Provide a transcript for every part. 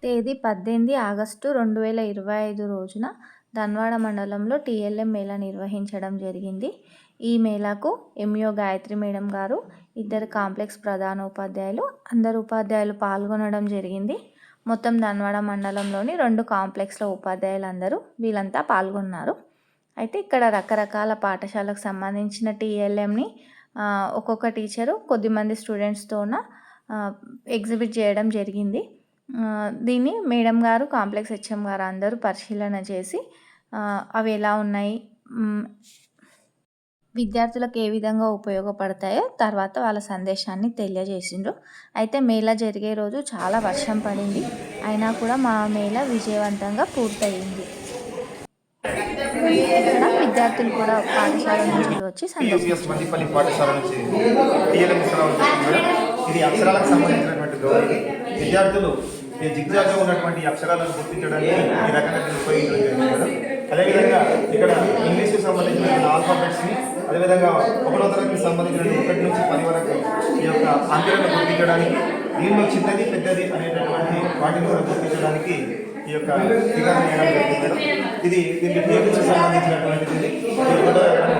తేదీ 18 ఆగస్టు 2025 రోజున ధన్వాడ మండలంలో టీఎల్ఎం మేళా నిర్వహించడం జరిగింది. ఈ మేళాకు ఎంఈఓ గాయత్రి మేడం గారు, ఇద్దరు కాంప్లెక్స్ ప్రధానోపాధ్యాయులు, అందరు ఉపాధ్యాయులు పాల్గొనడం జరిగింది. మొత్తం ధన్వాడ మండలంలోని 2 కాంప్లెక్స్ల ఉపాధ్యాయులందరూ వీళ్ళంతా పాల్గొన్నారు. అయితే ఇక్కడ రకరకాల పాఠశాలకు సంబంధించిన టీఎల్ఎంని ఒక్కొక్క టీచరు కొద్దిమంది స్టూడెంట్స్తోన ఎగ్జిబిట్ చేయడం జరిగింది. దీన్ని మేడం గారు, కాంప్లెక్స్ హెచ్ఎం గారు అందరూ పరిశీలన చేసి అవి ఎలా ఉన్నాయి, విద్యార్థులకు ఏ విధంగా ఉపయోగపడతాయో తర్వాత వాళ్ళ సందేశాన్ని తెలియజేసిండ్రు. అయితే మేళా జరిగే రోజు చాలా వర్షం పడింది, అయినా కూడా మా మేళా విజయవంతంగా పూర్తయింది. ఇక్కడ విద్యార్థులు కూడా పాఠశాల నుంచి వచ్చి సందర్శించారు. పాఠశాల నుంచి ఇది అక్షరాలకు సంబంధించినటువంటి గౌరవం. విద్యార్థులు ఈ జిగ్జాగ్గా ఉన్నటువంటి అక్షరాలను గుర్తించడానికి ఈ రకంగా ఉపయోగించడం జరిగింది. అదేవిధంగా ఇక్కడ ఇంగ్లీష్కి సంబంధించిన ఆల్ఫాబెట్స్ని, అదేవిధంగా 1వ తరగతికి సంబంధించిన 1 నుంచి 10 వరకు ఈ యొక్క అంకెలను గుర్తించడానికి, దీనిలో చిన్నది పెద్దది అనేటటువంటి వాటిని కూడా గుర్తించడానికి ఈ యొక్క ఫిగర్ వేయడం జరిగింది. ఇది దీనికి టేబుల్స్కి సంబంధించినటువంటిది.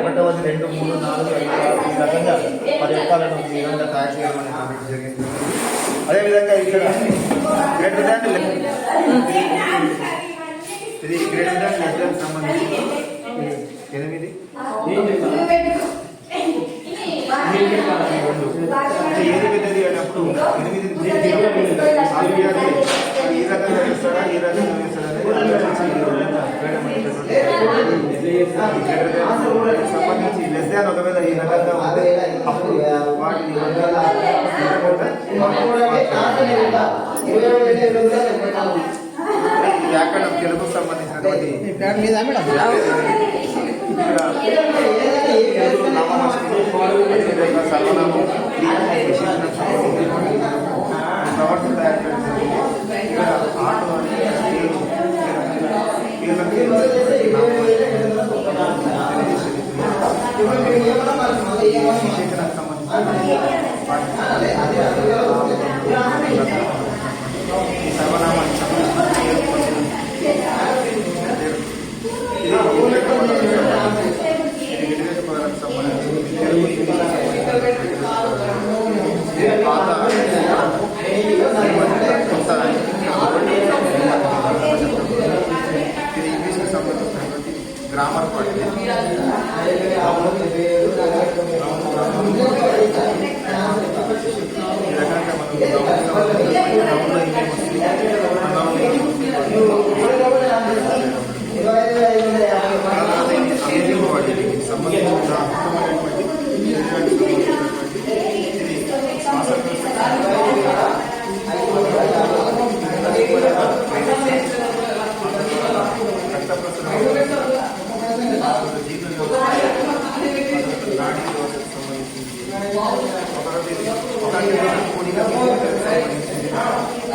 1వది 2, 3, 4, 5, 6 ఈ రకంగా 10 ఎక్కాలను ఈ విధంగా తయారు చేయడం అనేది జరిగింది. అదేవిధంగా ఇక్కడ గ్రేటర్ దాన్ ఇది గ్రేటర్ దాన్ లెస్ దాన్ సంబంధించి 8 ఏది పెద్దది అన్నప్పుడు 8 ఈ రకంగా వేస్తారా, ఈ రకంగా వేస్తారా అనేది సంబంధించి లెస్ దాన్ ఒకవేళ ఈ రకంగా ఉంటే అప్పుడు వాటిని వ్యాకరణం తెలుగుకు సంబంధించినటువంటి సర్వనామం ప్రవర్తన తయారు చేయడం, ఆటో సర్వనామానికి ఇంగ్లీష్కి సంబంధించినటువంటి గ్రామర్ పార్టీ ఈ రకంగా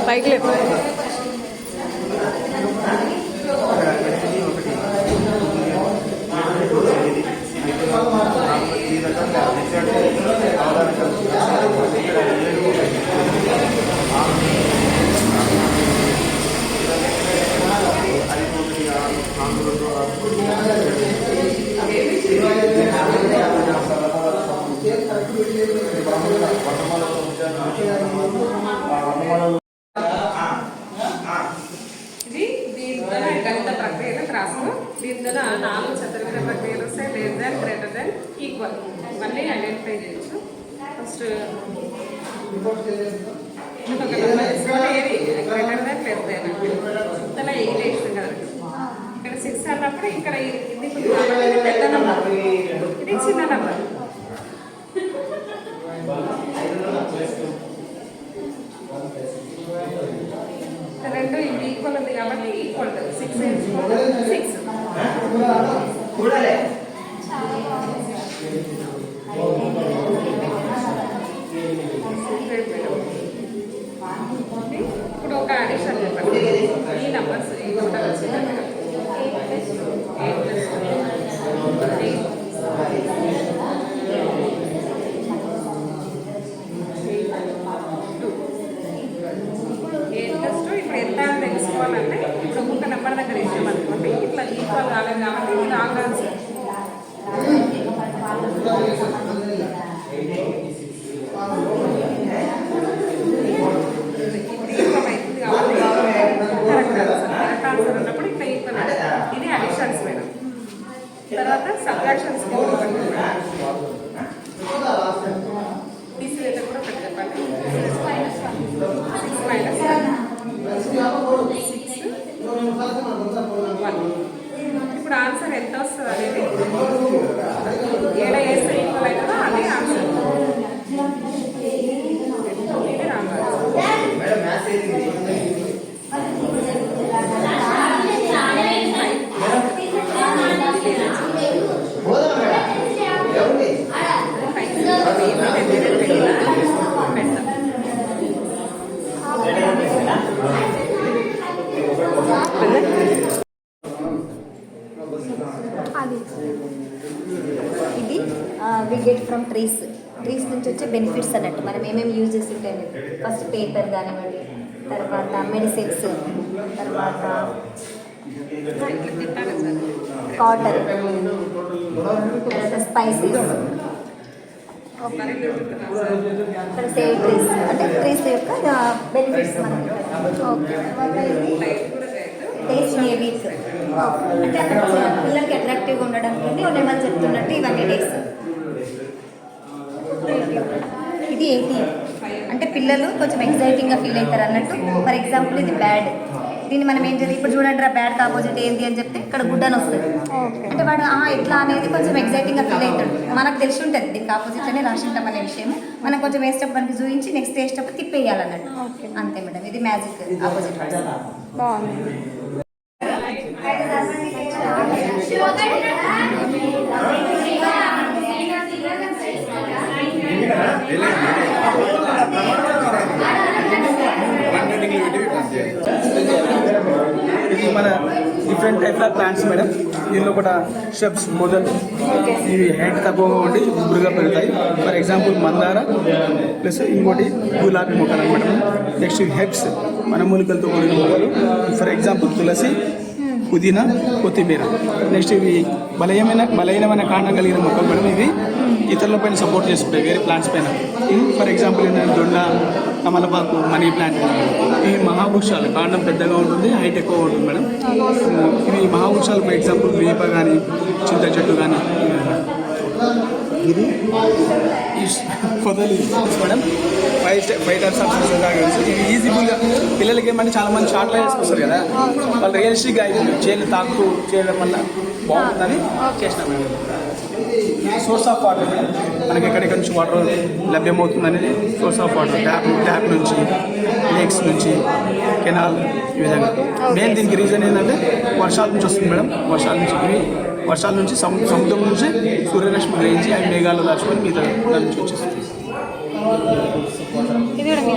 పైకి లేపు. ఈ రకంగా గణిత ప్రక్రియలో క్రాస్లో దీంట్లో 4 చతుర్విధ ప్రక్రియలు వస్తాయి. Less than, greater than, equal ఇవన్నీ ఐడెంటిఫై చేయొచ్చు. ఫస్ట్ ఒక నెంబర్ తీసుకొని ఏది గ్రేటర్ దాన్, లెస్ దాన్ ఇంతలో 8 వేస్తాం కదా. ఇక్కడ 6 అన్నప్పుడు ఇక్కడ ఇది పెద్ద నెంబర్, ఇది చిన్న నెంబర్. రెండు ఇది ఈక్వల్ ఉంది కాబట్టి ఈక్వల్ 6 6 ఇప్పుడు ఒక అడిషన్ చెప్పండి. ఈ నంబర్స్ ఈ టోటల్ వచ్చిందంటే 8+2 ఇప్పుడు ఎంత ఆన్సర్ ఉన్నప్పుడు ఇట్లా ఈక్వల్ ఇది అడిషన్స్ మేడం. తర్వాత సబ్ట్రాక్షన్స్ తీసివేత కూడా ఒకటి చెప్పండి. 6 మైనస్ 1. ఇప్పుడు ఆన్సర్ ఎంత వస్తుంది అనేది ఏడ వేస్తే ఈక్వల్ అవుతుందో అదే ఆన్సర్. ఇది రాంగ్. ఇది వి గెట్ ఫ్రమ్ ట్రీస్ నుంచి వచ్చే బెనిఫిట్స్ అన్నట్టు మనం ఏమేమి యూజ్ చేసి ఉంటాయి. ఫస్ట్ పేపర్ కానివ్వండి, తర్వాత మెడిసిన్స్, తర్వాత కాటన్, తర్వాత స్పైసెస్, ఇక్కడ సేవ్ ట్రీస్ అంటే ట్రీస్ యొక్క బెనిఫిట్స్ మనకి. Okay, days in a week అంటే అక్కడ పిల్లలకి అట్రాక్టివ్గా ఉండడానికి ఉండమని చెప్తున్నట్టు ఇవన్నీ డేస్. ఇది 80 అంటే పిల్లలు కొంచెం ఎగ్జైటింగ్గా ఫీల్ అవుతారు అన్నట్టు. ఫర్ ఎగ్జాంపుల్ ఇది బ్యాడ్, దీన్ని మనం ఏం చేయాలి, ఇప్పుడు చూడండి బ్యాడ్కి ఆపోజిట్ ఏంటి అని చెప్తే ఇక్కడ గుడ్ అని వస్తుంది. అంటే వాడు ఎట్లా అనేది కొంచెం ఎగ్జైటింగ్గా ఫీల్ అవుతాడు. మనకు తెలిసి ఉంటుంది దీనికి ఆపోజిట్ అనే రాసి ఉంటాం అనే విషయం. మనం కొంచెం వేసేటప్పుడు మనకి చూపించి నెక్స్ట్ వేసేటప్పుడు తిప్పేయాలన్నట్టు. అంతే మేడం, ఇది మ్యాజిక్ ఆపోజిట్. బాగుంది. ఇది మన different types of plants madam. దీనిలో కూడా షెప్స్ మొదలు ఇవి హైట్ తక్కువగా ఉండి గుబురుగా పెరుగుతాయి. ఫర్ ఎగ్జాంపుల్ మందార ప్లస్ ఇంకోటి గులాబీ మొక్కలు అనమాట. నెక్స్ట్ హెబ్స్ మన మూలికలతో కూడిన మొక్కలు. ఫర్ ఎగ్జాంపుల్ తులసి, పుదీనా, కొత్తిమీర. నెక్స్ట్ ఇవి బలహీనమైన కాండం కలిగిన మొక్కలు మేడం. ఇవి ఇతరుల పైన సపోర్ట్ చేసుకుంటాయి వేరే ప్లాంట్స్ పైన. ఫర్ ఎగ్జాంపుల్ ఏంటంటే దొండ, కమలపాకు, మనీ ప్లాంట్. ఇవి మహావృక్షాలు, కాండం పెద్దగా ఉంటుంది, హైట్ ఎక్కువ ఉంటుంది మేడం. ఇవి మహావృక్షాలు. ఫర్ ఎగ్జాంపుల్ వేప కానీ, చింత చెట్టు కానీ. ఇది పొదలు మేడం. 5 types of dragons. ఇవి ఈజీఫుల్గా పిల్లలకి ఏమంటే చాలా మంది షార్ట్లో వేసుకొస్తారు కదా, వాళ్ళు రియలిస్టిక్గా చేతులు తాకుతూ చేయడం వల్ల బాగుంటుందని చేసినాం మేడం. సోర్స్ ఆఫ్ వాటర్ మనకి ఎక్కడెక్కడి నుంచి వాటర్ లభ్యమవుతుంది అనేది సోర్స్ ఆఫ్ వాటర్. ట్యాప్ నుంచి, లేక్స్ నుంచి, కెనాల్, ఈ విధంగా. మెయిన్ దీనికి రీజన్ ఏంటంటే వర్షాల నుంచి వస్తుంది మేడం. వర్షాల నుంచి సముద్రం నుంచి సూర్యరశ్మి గ్రహించి అవి మేఘాలు దాచుకొని మిగతా దాని నుంచి వచ్చేస్తుంది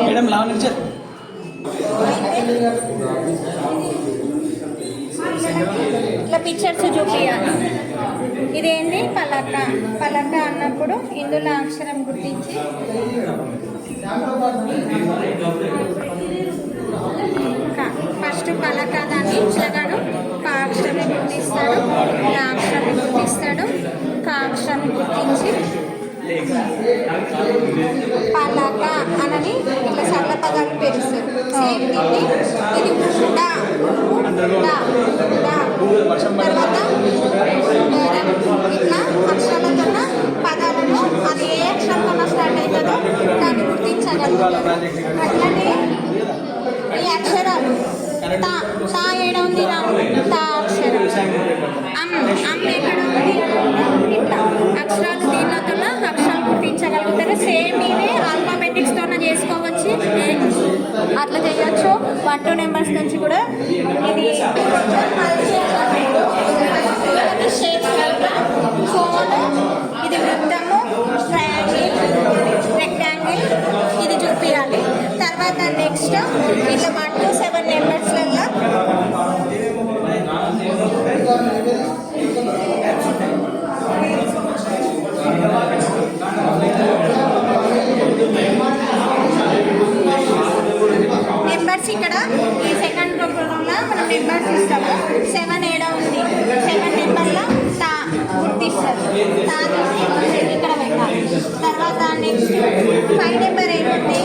మేడం. లావ్ నుంచి ఇట్లా పిక్చర్స్ చూపించాలి. ఇదేంటి పలక. పలక అన్నప్పుడు ఇందులో అక్షరం గుర్తించి ఫస్ట్ పలక దాన్ని ఇచ్చగాడు అక్షరాన్ని గుర్తిస్తాడు, అక్షరాన్ని గుర్తిస్తాడు, అక్షరాన్ని గుర్తించి పలక అనని ఇట్లా సరళ పదాలు పెరుస్తారు. సేమ్ దీన్ని ఇది తర్వాత ఇట్లా అక్షరాలతో పదాలను అది ఏ అక్షరంతో స్టార్ట్ అవుతుందో దాన్ని గుర్తించగలుగుతారు. అట్లనే ఈ అక్షరాలు తా ఏడ ఉంది రా, తా అక్షరం. అమ్మ ఎక్కడ ఉంది, ఇట్లా అక్షరాలు దీనితో అక్షరాలు గుర్తించగలుగుతారు. సేమ్ ఇదే ఆల్ఫాబెటిక్స్తో చేసుకోవచ్చు, అట్లా చేయొచ్చు. 1 to numbers నుంచి కూడా ఇది షేప్ కోన్, ఇది వృత్తము, ట్రయాంగిల్, రెక్టాంగిల్, ఇది చూపించాలి. తర్వాత నెక్స్ట్ ఇట్లా 1 to 7 నెంబర్స్లలో నెంబర్స్ ఇక్కడ ఈ సెకండ్ ప్రోగ్రాంలో మనం నెంబర్స్ ఇస్తాము. 7 ఏడ ఉంది, 7 నెంబర్లో తా గుర్తిస్తారు. తా తీసి ఇక్కడ పెట్టాలి. తర్వాత నెక్స్ట్ 5 నెంబర్ ఏముంది,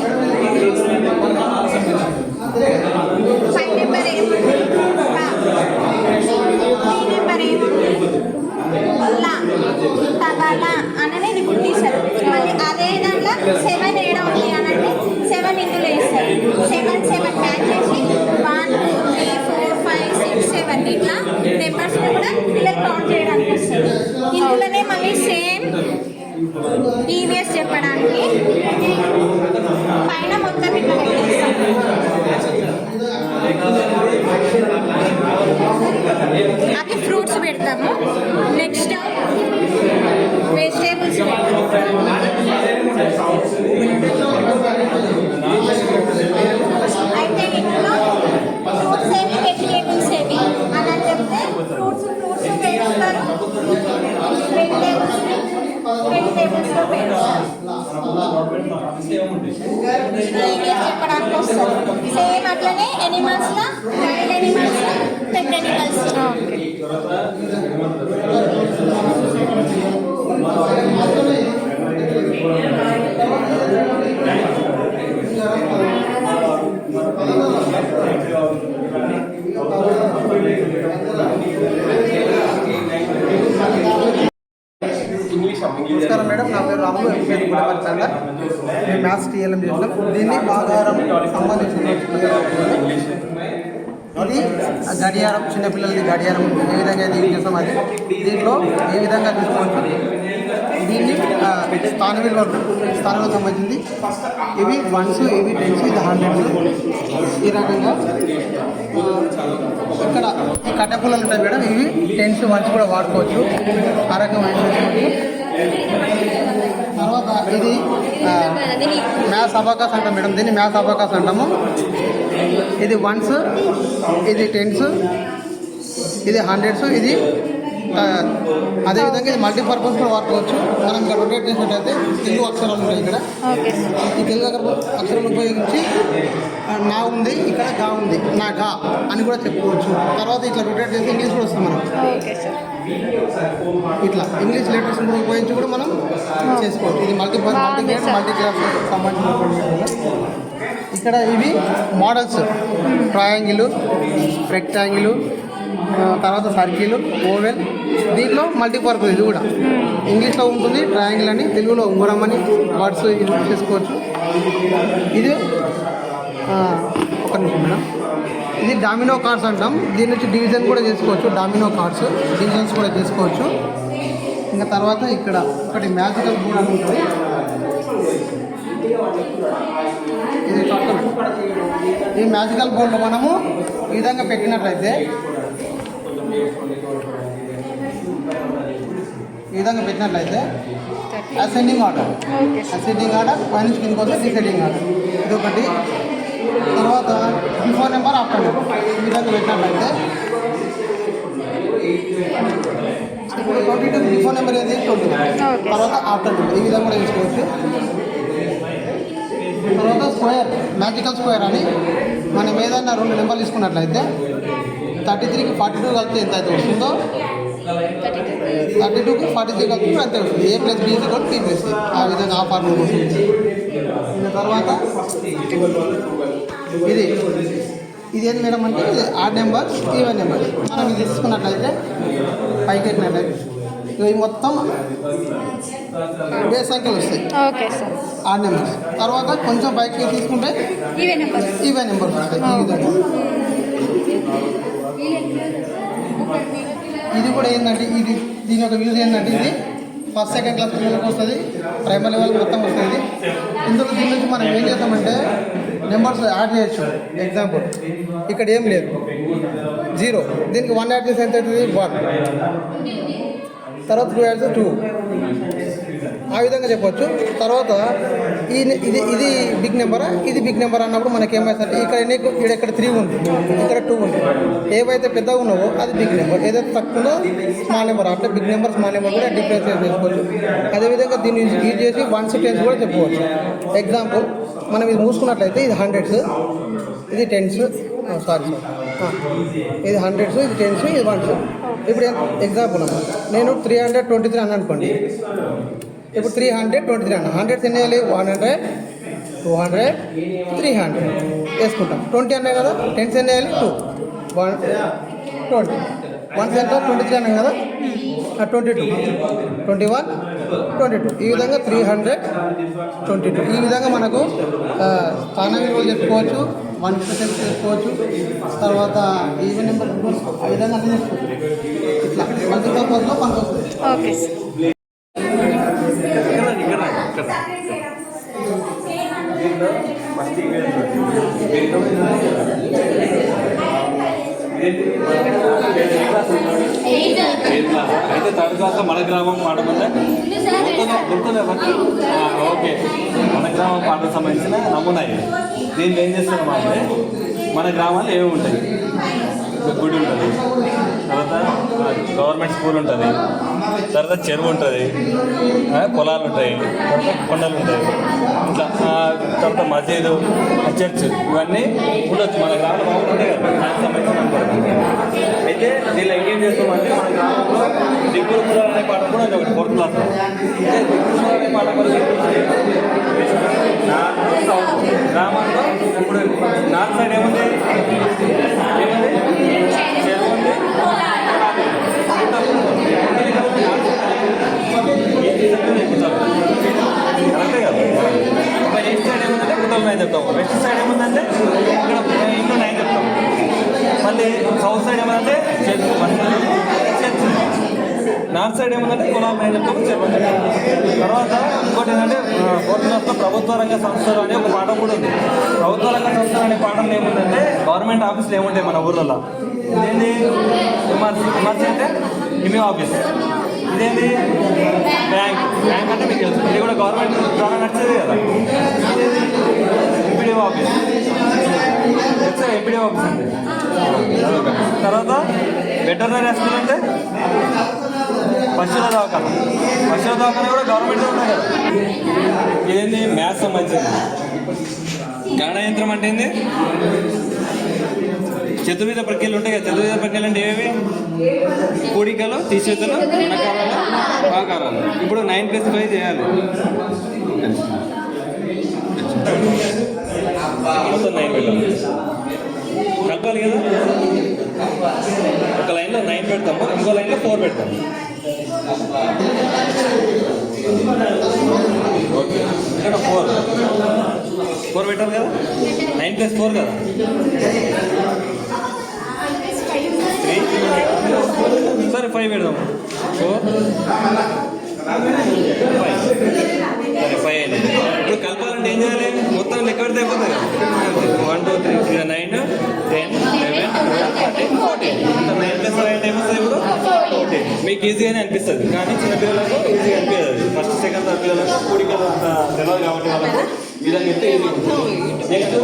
5 నెంబర్ ఏముంది తబల అనని ఇది గుర్తిస్తారు. మళ్ళీ అదే దాంట్లో 7 ఏడ ఉంది అని అంటే 7 ఇందులో వేస్తారు. 7 మ్యాచ్ చేసి 1 2 3 4 5 6 7 ఇట్లా నెంబర్స్ కూడా పిల్లలు కౌంట్ చేయడానికి వస్తుంది. ఇందులోనే మళ్ళీ సేమ్ ఈవీఎస్ చెప్పడానికి పైన మొత్తం ఇట్లా పెట్టేస్తాం. అది ఫ్రూట్స్ పెడతాము. నెక్స్ట్ వెజిటేబుల్స్ అయితే ఇంట్లో ఫ్రూట్స్ ఏవి వెజిటేబుల్స్ ఏవి అని చెప్తే ఫ్రూట్స్ వేస్తారు, వెజిటేబుల్స్లో పెడతారు. చెప్పడానికి వస్తుంది. సేమ్ అట్లనే ఎనిమల్స్లో వైల్డ్ ఎనిమల్స్, పెట్ ఎనిమల్స్. నమస్కారం మేడం, నా పేరు రాములు, ఎంపీఎస్ గుడపర్చండ. మేము మ్యాథ్స్ టీఎల్ఎం చేసినాం. దీన్ని ఆధారం సంబంధించిన ఇది గడియారం, చిన్నపిల్లలది గడియారం ఏ విధంగా అయితే యూజ్ చేస్తాం అది దీంట్లో ఏ విధంగా తీసుకోవచ్చు. దీన్ని స్థాన విలువలకు సంబంధించింది. ఇవి 1s, ఇవి 10s, ఇది 100s. ఈ రకంగా ఇక్కడ ఈ కట్టెపుల్లలు ఉంటాయి మేడం, ఇవి 10s, 1s కూడా వాడుకోవచ్చు. ఆ రకమైన తర్వాత ఇది మ్యాథ్స్ అబాకస్ అంటాం మేడం, దీన్ని మ్యాథ్స్ అబాకస్ అంటాము. ఇది 1s, ఇది 10s, ఇది 100s, ఇది అదేవిధంగా ఇది మల్టీపర్పస్ కూడా వాడుకోవచ్చు. మనం ఇక్కడ రొటేట్ చేసినట్టయితే తెలుగు అక్షరాలు ఉంటాయి. ఇక్కడ ఈ తెలుగు అక్షరాలు ఉపయోగించి నా ఉంది, ఇక్కడ గా ఉంది, నా గా అని కూడా చెప్పుకోవచ్చు. తర్వాత ఇట్లా రొటేట్ చేసి ఇంగ్లీష్ కూడా వస్తుంది. మనం ఇట్లా ఇంగ్లీష్ లెటర్స్ కూడా ఉపయోగించి కూడా మనం చేసుకోవచ్చు. ఇది మల్టీ క్లాస్ సంబంధించినటువంటి. ఇక్కడ ఇవి మోడల్స్, ట్రయాంగిల్, రెక్టాంగిల్, తర్వాత సర్కిల్, ఓవెల్. దీంట్లో మల్టీపర్పస్ ఇది కూడా ఇంగ్లీష్లో ఉంటుంది. ట్రయాంగిల్ అని, తెలుగులో ఉంగరం అని వర్డ్స్ యూజ్ చేసుకోవచ్చు. ఇది ఒక నిమిషం మేడం, ఇది డామినో కార్డ్స్ అంటాం. దీని నుంచి డివిజన్ కూడా చేసుకోవచ్చు. డామినో కార్డ్స్ డివిజన్స్ కూడా చేసుకోవచ్చు. ఇంకా తర్వాత ఇక్కడ ఒకటి మ్యాజికల్ బోర్డ్ అని ఉంటుంది. ఇది ఈ మ్యాజికల్ బోర్డులో మనము ఈ విధంగా పెట్టినట్లయితే అసెండింగ్ ఆర్డర్ పై నుంచి కిందకి వస్తే డిసెండింగ్ ఆర్డర్. ఇది ఒకటి. తర్వాత బిఫోర్ నెంబర్, ఆఫ్టర్ నెంబర్ ఈ విధంగా పెట్టినట్లయితే ఇప్పుడు 22 బిఫోర్ నెంబర్ ఏది 21, తర్వాత ఆఫ్టర్ నెంబర్ ఈ విధంగా కూడా తీసుకోవచ్చు. తర్వాత స్క్వేర్, మ్యాజికల్ స్క్వేర్ అని మనం ఏదైనా 2 నెంబర్లు తీసుకున్నట్లయితే 33కి 42 కలిపితే ఎంత అయితే వస్తుందో 32కి 43 కలిపి అంతే వస్తుంది. A + B = P + C. ఆ విధంగా ఆ ఫార్ములా ఉంటుంది. తర్వాత ఇది ఏంటి మేడం అంటే ఆడ్ నెంబర్స్, ఈవెన్ నెంబర్స్. మనం ఇది తీసుకున్నట్లయితే పైకి ఎక్కినట్లయితే ఇవి మొత్తం బేస్ సంఖ్యలు వస్తాయి, ఆడ్ నెంబర్స్. తర్వాత కొంచెం పైకి తీసుకుంటే ఈవెన్ నెంబర్స్ వస్తాయి. ఈ విధంగా ఇది కూడా ఏంటంటే దీని యొక్క యూజ్ ఏంటంటే ఇది ఫస్ట్ సెకండ్ క్లాస్ పిల్లలకు వస్తుంది, ప్రైమరీ లెవెల్ మొత్తం వస్తుంది. ఇందులో దీని నుంచి మనం ఏం చేస్తామంటే నెంబర్స్ యాడ్ చేయొచ్చు. ఎగ్జాంపుల్ ఇక్కడ ఏం లేదు, 0. దీనికి 1 యాడ్ చేసి ఎంత అవుతుంది? 1. తర్వాత 2 యాడ్ చేసి 2. ఆ విధంగా చెప్పవచ్చు. తర్వాత ఇది బిగ్ నెంబరా, ఇది బిగ్ నెంబర్ అన్నప్పుడు మనకి ఏమైందంటే ఇక్కడ 3 ఉంది, ఇక్కడ 2 ఉంది. ఏవైతే పెద్దగా ఉన్నావో అది బిగ్ నెంబర్, ఏదైతే తక్కువ స్మాల్ నెంబర్. అట్లా బిగ్ నెంబర్, స్మాల్ నెంబర్ కూడా డిఫరెన్షియేట్ చేసుకోవచ్చు. అదేవిధంగా దీన్ని యూజ్ చేసి 1s, 10s కూడా చెప్పుకోవచ్చు. ఎగ్జాంపుల్ మనం ఇది మూసుకున్నట్లయితే ఇది 100s, ఇది 10s, ఇది 100s, ఇది 10s, ఇది 1s. ఇప్పుడు ఎగ్జాంపుల్ నేను 323 అన్నాను అనుకోండి. ఇప్పుడు 323 అన్న 100 ఎన్ని వేయాలి? 100, 200, 300 వేసుకుంటాం. 20 అన్నాయి కదా, 10s ఎన్ని వేయాలి? 2, 1, 20. 1 ఎంత? 23 అన్నాం కదా. 22, 21, 22 ఈ విధంగా 322 ఈ విధంగా మనకు స్థాన విలువలు చెప్పుకోవచ్చు, 1% చెప్పుకోవచ్చు, తర్వాత ఈవెన్ నెంబర్ ఆ విధంగా అన్నీ చెప్పుకోవచ్చు. ఇట్లా మల్టీపర్పస్లో పనికొస్తుంది. Okay sir. అయితే థర్డ్ క్లాస్ మన గ్రామం పాట వల్ల గుర్తుందా? ఓకే, మన గ్రామం పాటకు సంబంధించిన నమూనా ఇది. దీన్ని ఏం చేస్తున్నాం అంటే మన గ్రామాల్లో ఏమి ఉంటాయి, గుడి ఉంటుంది, తర్వాత గవర్నమెంట్ స్కూల్ ఉంటుంది, తర్వాత చెరువు ఉంటుంది, పొలాలు ఉంటాయి, తర్వాత కొండలు ఉంటాయి, ఇట్లా తర్వాత మసీదు, చర్చ్ ఇవన్నీ ఉండొచ్చు మన గ్రామంలో ఉంటాయి కదా. దానికి సంబంధించిన అయితే దీనిలో ఇంకేం చేస్తామంటే మన గ్రామంలో దిక్కులు పురాలు అనే పాట కూడా ఒకటి 4th క్లాస్లో. అంటే దిక్కులు పురాలు అనే పాట కూడా గ్రామంలో ఇప్పుడు నార్త్ సైడ్ ఏముంది, చెరువు ఉంది, కరెక్టే కదా. మరి ఈస్ట్ సైడ్ ఏముందంటే గుట్టలు 9 చెప్తాము, వెస్ట్ సైడ్ ఏముందంటే ఇక్కడ ఇంట్లో 9 చెప్తాము, మళ్ళీ సౌత్ సైడ్ ఏమంటే చర్చ్, నార్త్ సైడ్ ఏముందంటే కులాలు 9 చెప్తాము, చెరువు. తర్వాత ఇంకోటి ఏంటంటే 4th క్లాస్లో ప్రభుత్వ రంగ సంస్థలు అనే ఒక పాఠం కూడా ఉంది. ప్రభుత్వ రంగ సంస్థలు అనే పాఠంలో ఏముందంటే గవర్నమెంట్ ఆఫీసులు ఏముంటాయి మన ఊర్లలో. ఇదేంటి ఎంఆర్సీ అంటే ఎంఈఓ ఆఫీస్, ఇదేంటి బ్యాంక్ అంటే మీకు తెలుసు, ఇది కూడా గవర్నమెంట్ ద్వారా నడిచేది కదా. ఇదేంటి ఎంపీడీఓ ఆఫీస్, ఎంపీడీఓ ఆఫీస్ అండి. తర్వాత వెటర్నరీ హాస్పిటల్ అంటే పశువుల దవాఖాన కూడా గవర్నమెంట్ ఉన్నాయి కదా. ఇదేంటి మ్యాథ్స్ సంబంధించింది. గణయంత్రం అంటే ఏంది, చతుర్విధ ప్రక్రియలు ఉంటాయి కదా. చతుర్విధ ప్రక్రియలు అంటే ఏవి, కూడికలు, తీసివేతలు, గుణకారాలు, భాగారాలు. ఇప్పుడు 9+5 చేయాలి, మొత్తం 9 పెట్టాలి, కలపాలి కదా. ఒక లైన్లో 9 పెడతాము, ఇంకో లైన్లో 4 పెడతాము. ఓకే, ఇక్కడ 4 పెట్టాలి కదా. 9+4 కదా, 3 సరే 5 పెడదాము. 4 5 సరే 5 అయింది. ఇప్పుడు కలపాలంటే ఏం చేయాలి, మొత్తం లెక్క పెడితే అయిపోతుంది కదా. 1 2 3 9 10 11 12 13 14 ఇంత 9+5 అంటే ఏమొస్తుంది ఇప్పుడు 14. మీకు ఈజీగానే అనిపిస్తుంది, కానీ చిన్నపిల్లలకు ఈజీగా అనిపించదు. ఫస్ట్ సెకండ్ థర్డ్ పిల్లలకు కూడికలు అంత తెలియదు కాబట్టి వాళ్ళకు విధంగా చెప్తే ఈజీగా ఉంటుంది. నెక్స్ట్